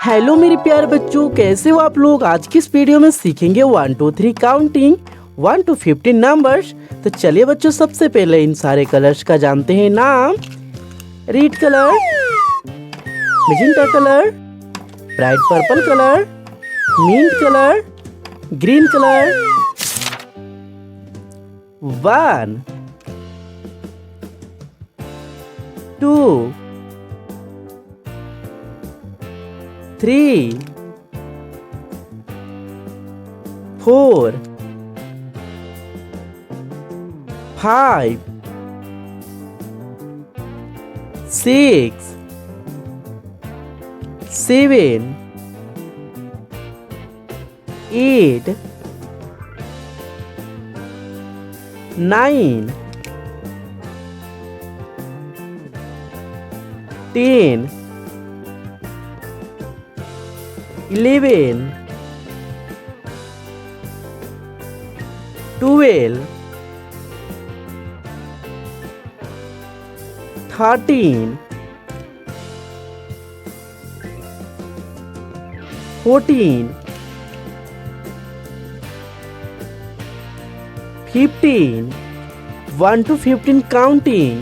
Hello मेरे प्यारे बच्चों, कैसे हो आप लोग। आज की इस वीडियो में सीखेंगे 1 2 3 काउंटिंग 1 to 15 नंबर्स। तो चलिए बच्चों, सबसे पहले इन सारे कलर्स का जानते हैं नाम। Red colour, magenta colour, bright purple colour, mint colour, green colour. 1 2 3 4 5 6 7 8 9 10 11 12 13 14 15 1 to 15 counting